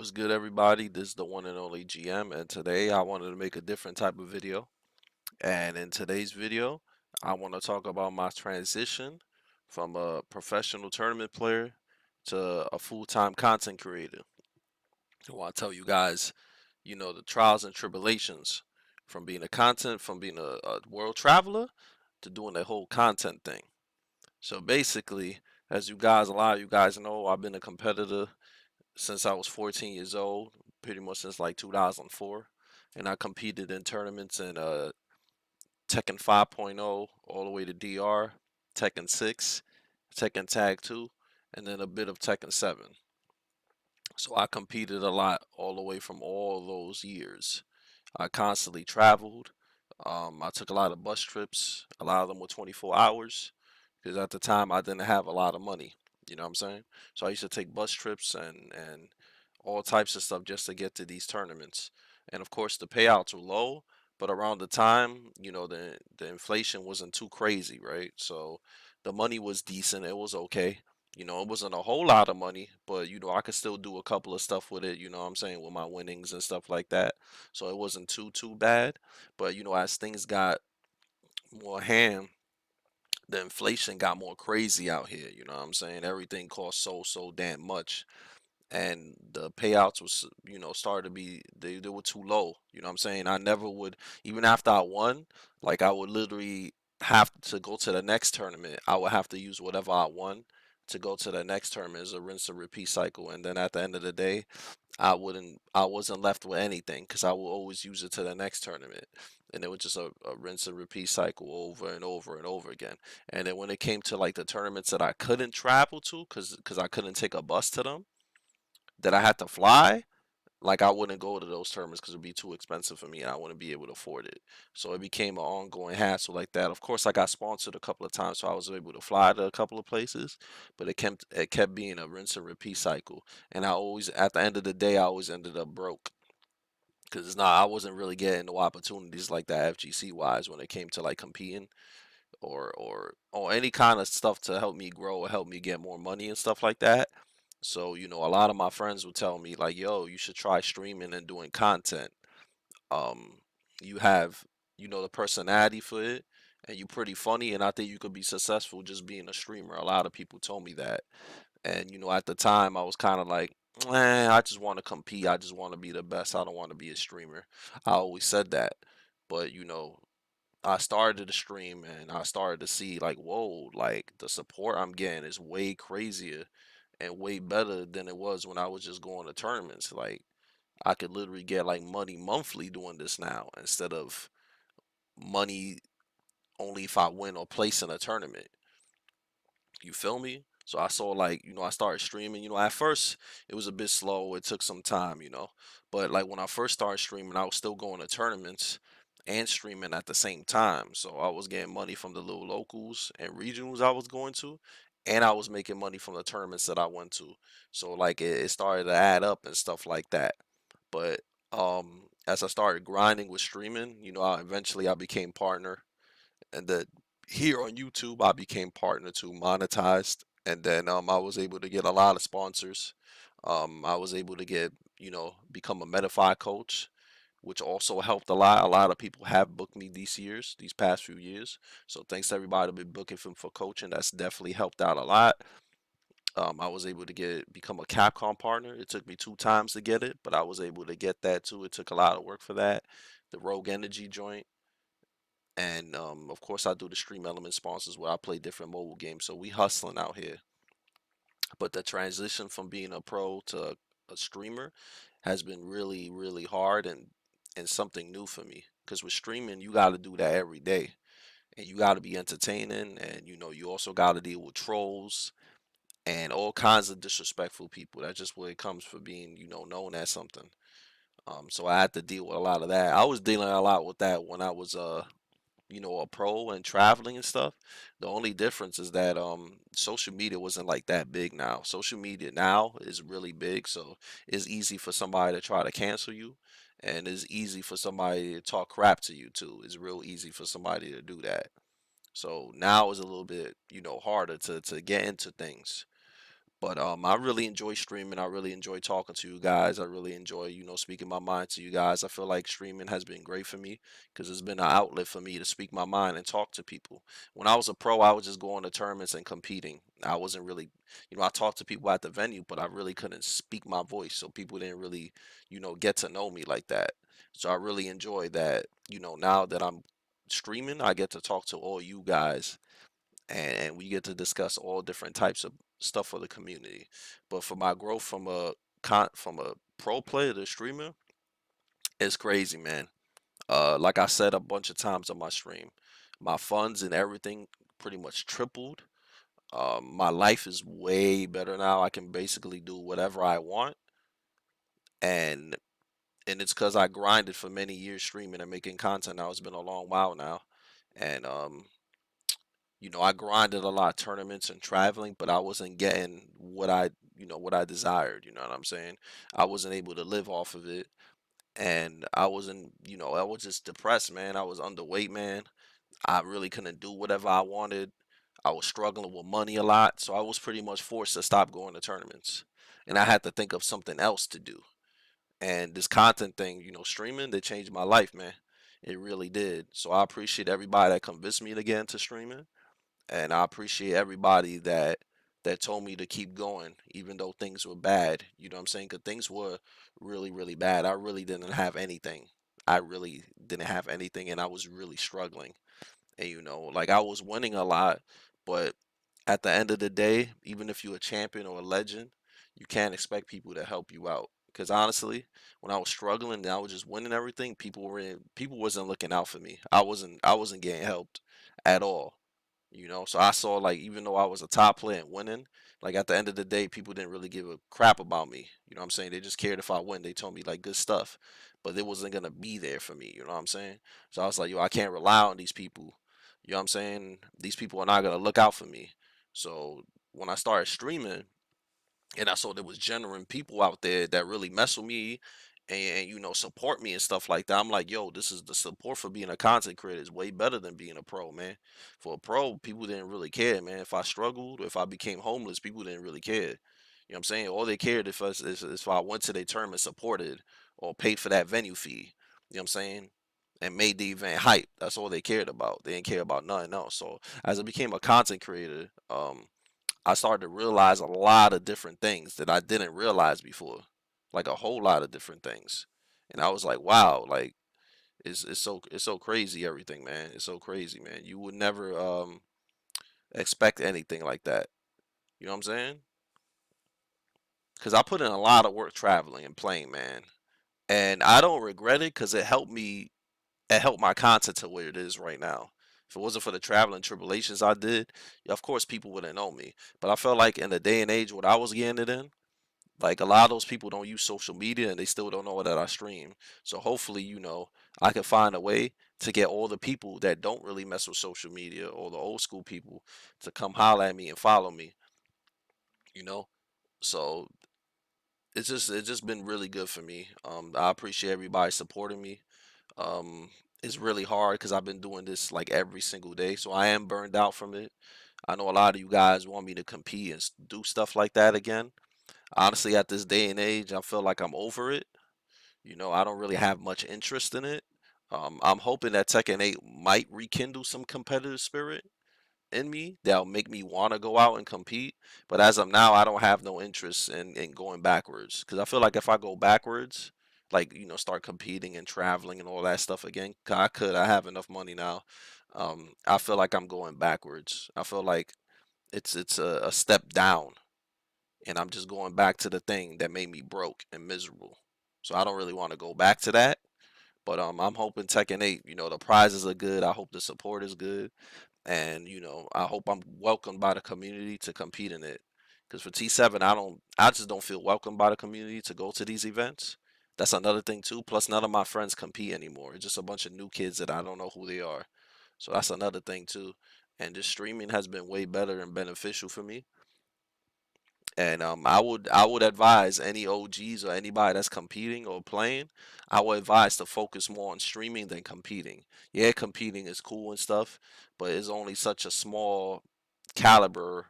What's good, everybody? This is the one and only GM, and today I wanted to make a different type of video. And in today's video, I want to talk about my transition from a professional tournament player to a full-time content creator. I want to tell you guys, the trials and tribulations from being a world traveler to doing the whole content thing. So basically, as a lot of you guys know, I've been a competitor since I was 14 years old, pretty much since like 2004. And I competed in tournaments in Tekken 5.0 all the way to DR, Tekken 6, Tekken Tag 2, and then a bit of Tekken 7. So I competed a lot all the way from all those years. I constantly traveled. I took a lot of bus trips. A lot of them were 24 hours because at the time I didn't have a lot of money. You know what I'm saying? So I used to take bus trips and all types of stuff just to get to these tournaments. And of course the payouts were low, but around the time, the inflation wasn't too crazy, right? So the money was decent. It was okay. It wasn't a whole lot of money, but I could still do a couple of stuff with it, you know what I'm saying, with my winnings and stuff like that. So it wasn't too bad. But as things got more hand, the inflation got more crazy out here, you know what I'm saying? Everything cost so damn much. And the payouts was, started to be they were too low. You know what I'm saying? I never would, even after I won, like I would literally have to go to the next tournament. I would have to use whatever I won to go to the next tournament as a rinse and repeat cycle. And then at the end of the day, I wasn't left with anything because I will always use it to the next tournament. And it was just a rinse and repeat cycle over and over and over again. And then when it came to like the tournaments that I couldn't travel to because I couldn't take a bus to them, that I had to fly, like I wouldn't go to those tournaments because it'd be too expensive for me and I wouldn't be able to afford it. So it became an ongoing hassle like that. Of course, I got sponsored a couple of times, so I was able to fly to a couple of places, but it kept being a rinse and repeat cycle. And I always, at the end of the day, I always ended up broke because it's not I wasn't really getting no opportunities like that FGC wise when it came to like competing or any kind of stuff to help me grow or help me get more money and stuff like that. So, a lot of my friends would tell me like, "Yo, you should try streaming and doing content. Um, you have, the personality for it, and you're pretty funny, and I think you could be successful just being a streamer." A lot of people told me that, and at the time, I was kind of like, I just want to compete. I just want to be the best. I don't want to be a streamer. I always said that, but I started to stream and I started to see like, whoa, like the support I'm getting is way crazier and way better than it was when I was just going to tournaments. Like I could literally get like money monthly doing this now instead of money only if I win or place in a tournament. You feel me? So I saw like, I started streaming. At first it was a bit slow. It took some time, But like when I first started streaming, I was still going to tournaments and streaming at the same time. So I was getting money from the little locals and regionals I was going to, and I was making money from the tournaments that I went to. So like it started to add up and stuff like that. But as I started grinding with streaming, eventually I became partner and then here on YouTube, I became partner to monetized, and then I was able to get a lot of sponsors. I was able to become a Medify coach, which also helped a lot. A lot of people have booked me these past few years. So thanks to everybody that been booking for coaching. That's definitely helped out a lot. I was able to become a Capcom partner. It took me 2 times to get it, but I was able to get that too. It took a lot of work for that. The Rogue Energy joint. And of course, I do the Stream Element sponsors where I play different mobile games. So we hustling out here. But the transition from being a pro to a streamer has been really hard and something new for me. Because with streaming, you got to do that every day, and you got to be entertaining, and you also got to deal with trolls and all kinds of disrespectful people. That's just where it comes for being known as something. So I had to deal with a lot of that. I was dealing a lot with that when I was a pro and traveling and stuff. The only difference is that social media wasn't like that big now. Social media now is really big, so it's easy for somebody to try to cancel you, and it's easy for somebody to talk crap to you too. It's real easy for somebody to do that. So now is a little bit, harder to get into things. But I really enjoy streaming. I really enjoy talking to you guys. I really enjoy, speaking my mind to you guys. I feel like streaming has been great for me because it's been an outlet for me to speak my mind and talk to people. When I was a pro, I was just going to tournaments and competing. I wasn't really, I talked to people at the venue, but I really couldn't speak my voice, so people didn't really, get to know me like that. So I really enjoy that. Now that I'm streaming, I get to talk to all you guys, and we get to discuss all different types of stuff for the community. But for my growth from a pro player to streamer, it's crazy, man. Like I said a bunch of times on my stream, my funds and everything pretty much tripled. My life is way better now. I can basically do whatever I want, and it's because I grinded for many years streaming and making content. Now it's been a long while now, and I grinded a lot of tournaments and traveling, but I wasn't getting what I desired. You know what I'm saying? I wasn't able to live off of it, and I wasn't, I was just depressed, man. I was underweight, man. I really couldn't do whatever I wanted. I was struggling with money a lot, so I was pretty much forced to stop going to tournaments, and I had to think of something else to do. And this content thing, streaming, they changed my life, man. It really did. So I appreciate everybody that convinced me to get into streaming, and I appreciate everybody that told me to keep going, even though things were bad. You know what I'm saying? Because things were really, really bad. I really didn't have anything. I really didn't have anything, and I was really struggling. And like I was winning a lot, but at the end of the day, even if you're a champion or a legend, you can't expect people to help you out. Because honestly, when I was struggling and I was just winning everything, people wasn't looking out for me. I wasn't getting helped at all. So I saw, like, even though I was a top player and winning, like at the end of the day, people didn't really give a crap about me. You know what I'm saying? They just cared if I win. They told me like good stuff, but it wasn't gonna be there for me. You know what I'm saying? So I was like, yo, I can't rely on these people. You know what I'm saying? These people are not gonna look out for me. So when I started streaming, and I saw there was genuine people out there that really mess with me and support me and stuff like that. I'm like, yo, this is the support for being a content creator is way better than being a pro, man. For a pro, people didn't really care, man. If I struggled, if I became homeless, people didn't really care. You know what I'm saying? All they cared if I went to their tournament, supported, or paid for that venue fee. You know what I'm saying? And made the event hype. That's all they cared about. They didn't care about nothing else. So as I became a content creator, I started to realize a lot of different things that I didn't realize before, like a whole lot of different things. And I was like, wow, like it's so crazy everything, man. It's so crazy, man. You would never expect anything like that. You know what I'm saying? Because I put in a lot of work traveling and playing, man, and I don't regret it because it helped me. It helped my content to where it is right now. If it wasn't for the traveling tribulations I did, yeah, of course people wouldn't know me. But I felt like in the day and age what I was getting it in, like a lot of those people don't use social media and they still don't know that I stream. So hopefully, I can find a way to get all the people that don't really mess with social media or the old school people to come holler at me and follow me, you know? So it's just been really good for me. I appreciate everybody supporting me. It's really hard because I've been doing this like every single day, so I am burned out from it. I know a lot of you guys want me to compete and do stuff like that again. Honestly, at this day and age, I feel like I'm over it. I don't really have much interest in it. I'm hoping that Tekken 8 might rekindle some competitive spirit in me that'll make me want to go out and compete. But as of now, I don't have no interest in going backwards because I feel like if I go backwards, like start competing and traveling and all that stuff again, 'cause I have enough money now. I feel like I'm going backwards. I feel like it's a step down, and I'm just going back to the thing that made me broke and miserable. So I don't really want to go back to that. But I'm hoping Tekken 8, the prizes are good. I hope the support is good, and I hope I'm welcomed by the community to compete in it. Because for T7, I just don't feel welcomed by the community to go to these events. That's another thing too. Plus, none of my friends compete anymore. It's just a bunch of new kids that I don't know who they are. So that's another thing too. And just streaming has been way better and beneficial for me. And I would advise any OGs or anybody that's competing or playing, I would advise to focus more on streaming than competing. Yeah, competing is cool and stuff, but it's only such a small caliber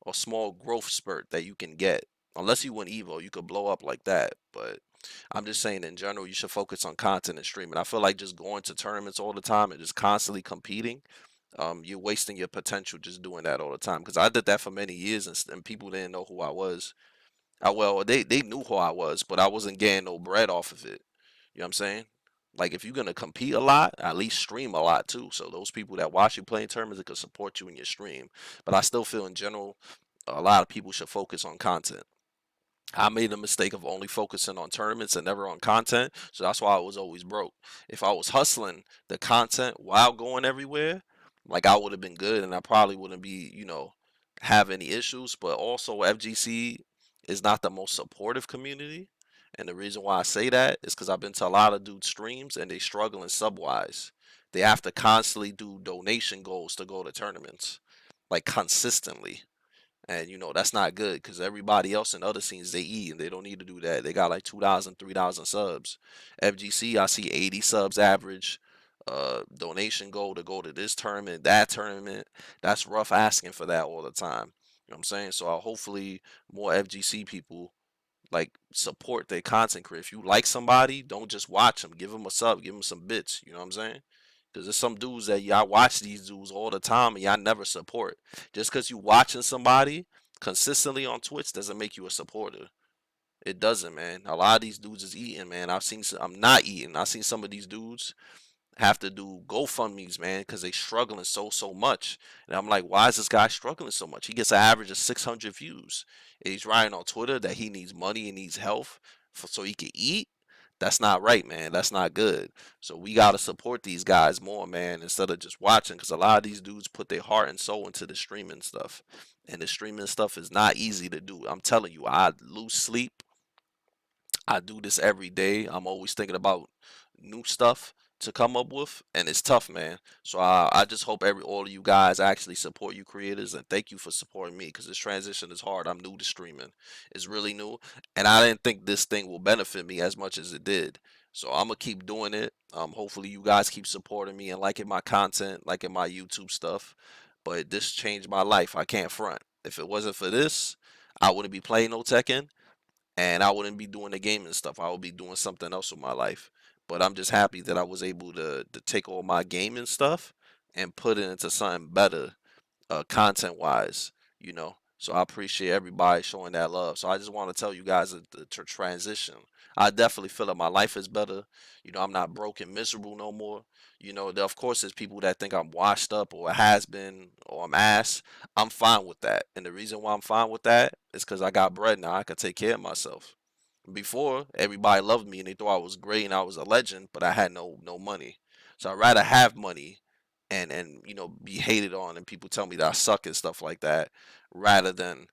or small growth spurt that you can get. Unless you win Evo, you could blow up like that. But I'm just saying in general, you should focus on content and streaming. I feel like just going to tournaments all the time and just constantly competing, you're wasting your potential just doing that all the time. Because I did that for many years, and people didn't know who I was. Well, they knew who I was, but I wasn't getting no bread off of it. You know what I'm saying? Like if you're gonna compete a lot, at least stream a lot too. So those people that watch you playing tournaments, it can support you in your stream. But I still feel in general, a lot of people should focus on content. I made the mistake of only focusing on tournaments and never on content, so that's why I was always broke. If I was hustling the content while going everywhere, like I would have been good, and I probably wouldn't be, have any issues. But also, FGC is not the most supportive community, and the reason why I say that is because I've been to a lot of dude streams, and they struggling sub-wise. They have to constantly do donation goals to go to tournaments, like consistently. And that's not good because everybody else in other scenes they eat and they don't need to do that. They got like 2,000, 3,000 subs. FGC, I see 80 subs average. Donation goal to go to this tournament, that tournament. That's rough asking for that all the time. You know what I'm saying? So hopefully more FGC people like support their content creator. If you like somebody, don't just watch them. Give them a sub, give them some bits. You know what I'm saying? Because there's some dudes that y'all watch these dudes all the time and y'all never support. Just because you watching somebody consistently on Twitch doesn't make you a supporter. It doesn't, man. A lot of these dudes is eating, man. I'm not eating. I've seen some of these dudes have to do GoFundMe's, man, because they struggling so much. And I'm like, why is this guy struggling so much? He gets an average of 600 views. And he's writing on Twitter that he needs money and needs health so he can eat. That's not right, man. That's not good. So we gotta support these guys more, man, instead of just watching. Because a lot of these dudes put their heart and soul into the streaming stuff, and the streaming stuff is not easy to do. I'm telling you, I lose sleep. I do this every day. I'm always thinking about new stuff to come up with, and it's tough, man. So I just hope all of you guys actually support you creators, and thank you for supporting me because this transition is hard. I'm new to streaming. It's really new, and I didn't think this thing will benefit me as much as it did. So I'm gonna keep doing it. Hopefully you guys keep supporting me and liking my content, liking my YouTube stuff. But this changed my life. I can't front. If it wasn't for this, I wouldn't be playing no Tekken and I wouldn't be doing the gaming stuff. I would be doing something else with my life. But I'm just happy that I was able to take all my gaming stuff and put it into something better, content wise. So I appreciate everybody showing that love. So I just want to tell you guys the transition. I definitely feel like my life is better. I'm not broke and miserable no more. Of course, there's people that think I'm washed up or has been or I'm ass. I'm fine with that. And the reason why I'm fine with that is because I got bread now. I can take care of myself. Before, everybody loved me and they thought I was great and I was a legend, but I had no money. So I'd rather have money and be hated on and people tell me that I suck and stuff like that rather than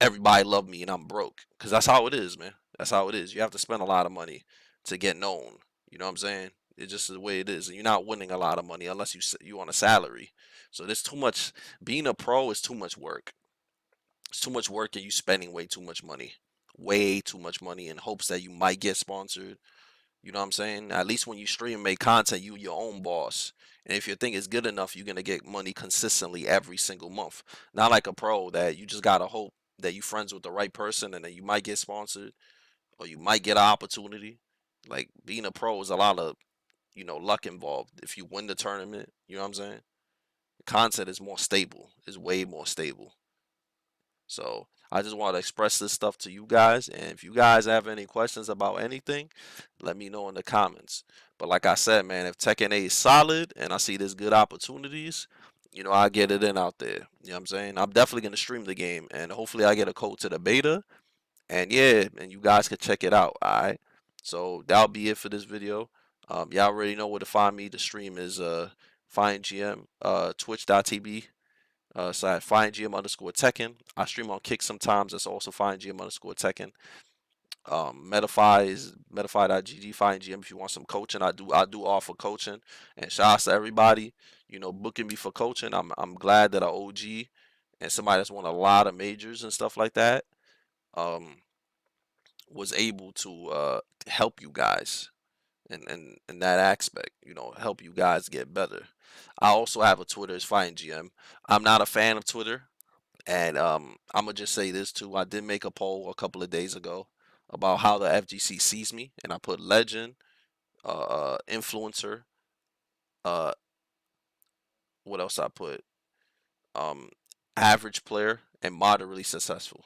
everybody love me and I'm broke. Because that's how it is, man. That's how it is. You have to spend a lot of money to get known. You know what I'm saying? It's just the way it is. And you're not winning a lot of money unless you on a salary. So there's too much. Being a pro is too much work. It's too much work and you spending way too much money. Way too much money in hopes that you might get sponsored. You know what I'm saying? At least when you stream and make content, you your own boss. And if your thing is good enough, you're gonna get money consistently every single month. Not like a pro that you just gotta hope that you friends with the right person and then you might get sponsored or you might get an opportunity. Like being a pro is a lot of, luck involved. If you win the tournament, you know what I'm saying? Content is more stable, is way more stable. So I just want to express this stuff to you guys. And if you guys have any questions about anything, let me know in the comments. But like I said, man, if Tekken 8 is solid and I see there's good opportunities, I get it in out there. You know what I'm saying? I'm definitely gonna stream the game and hopefully I get a code to the beta. And yeah, and you guys can check it out. Alright. So that'll be it for this video. Y'all already know where to find me. The stream is fightinggm, twitch.tv so at fightinggm underscore Tekken. I stream on Kick sometimes. That's also fightinggm underscore Tekken. Metafy is metafy.gg fightinggm if you want some coaching. I do offer coaching. And shout out to everybody, booking me for coaching. I'm glad that an OG and somebody that's won a lot of majors and stuff like that um was able to help you guys in that aspect, help you guys get better. I also have a Twitter, it's fightinggm. I'm not a fan of Twitter And I'm gonna just say this too. I did make a poll a couple of days ago about how the FGC sees me, and I put legend, influencer, uh, what else I put? Um, average player and moderately successful.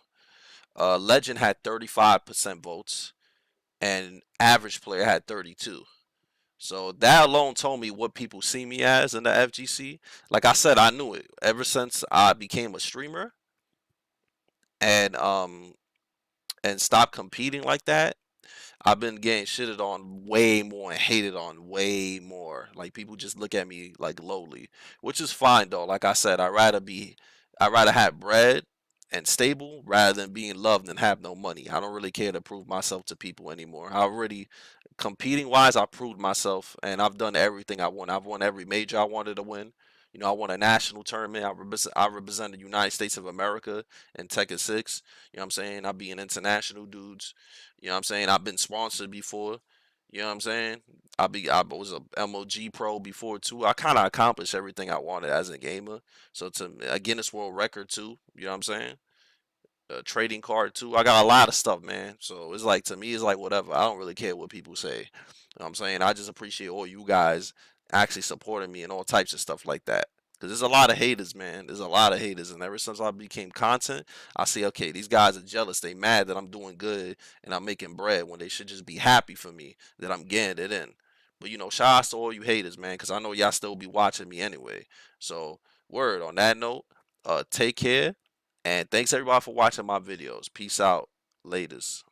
Legend had 35% votes, and average player had 32. So that alone told me what people see me as in the FGC. Like I said, I knew it ever since I became a streamer and stopped competing like that. I've been getting shitted on way more and hated on way more. Like people just look at me like lowly, which is fine though. Like I said, I'd rather have bread and stable rather than being loved and have no money. I don't really care to prove myself to people anymore. I already competing wise, I proved myself and I've done everything I want. I've won every major I wanted to win. You know, I won a national tournament. I represent the United States of America in Tekken 6. You know what I'm saying? I be in international dudes. You know what I'm saying? I've been sponsored before. You know what I'm saying? I was a MOG pro before too. I kind of accomplished everything I wanted as a gamer. So to a Guinness World Record too. You know what I'm saying? A trading card too. I got a lot of stuff, man. So it's like to me, it's like whatever. I don't really care what people say. You know what I'm saying? I just appreciate all you guys actually supporting me and all types of stuff like that. Cause there's a lot of haters, man. There's a lot of haters, and ever since I became content, I see, okay, these guys are jealous. They mad that I'm doing good and I'm making bread when they should just be happy for me that I'm getting it in. But you know, shout out to all you haters, man, cause I know y'all still be watching me anyway. So, word on that note, take care and thanks everybody for watching my videos. Peace out. Laters.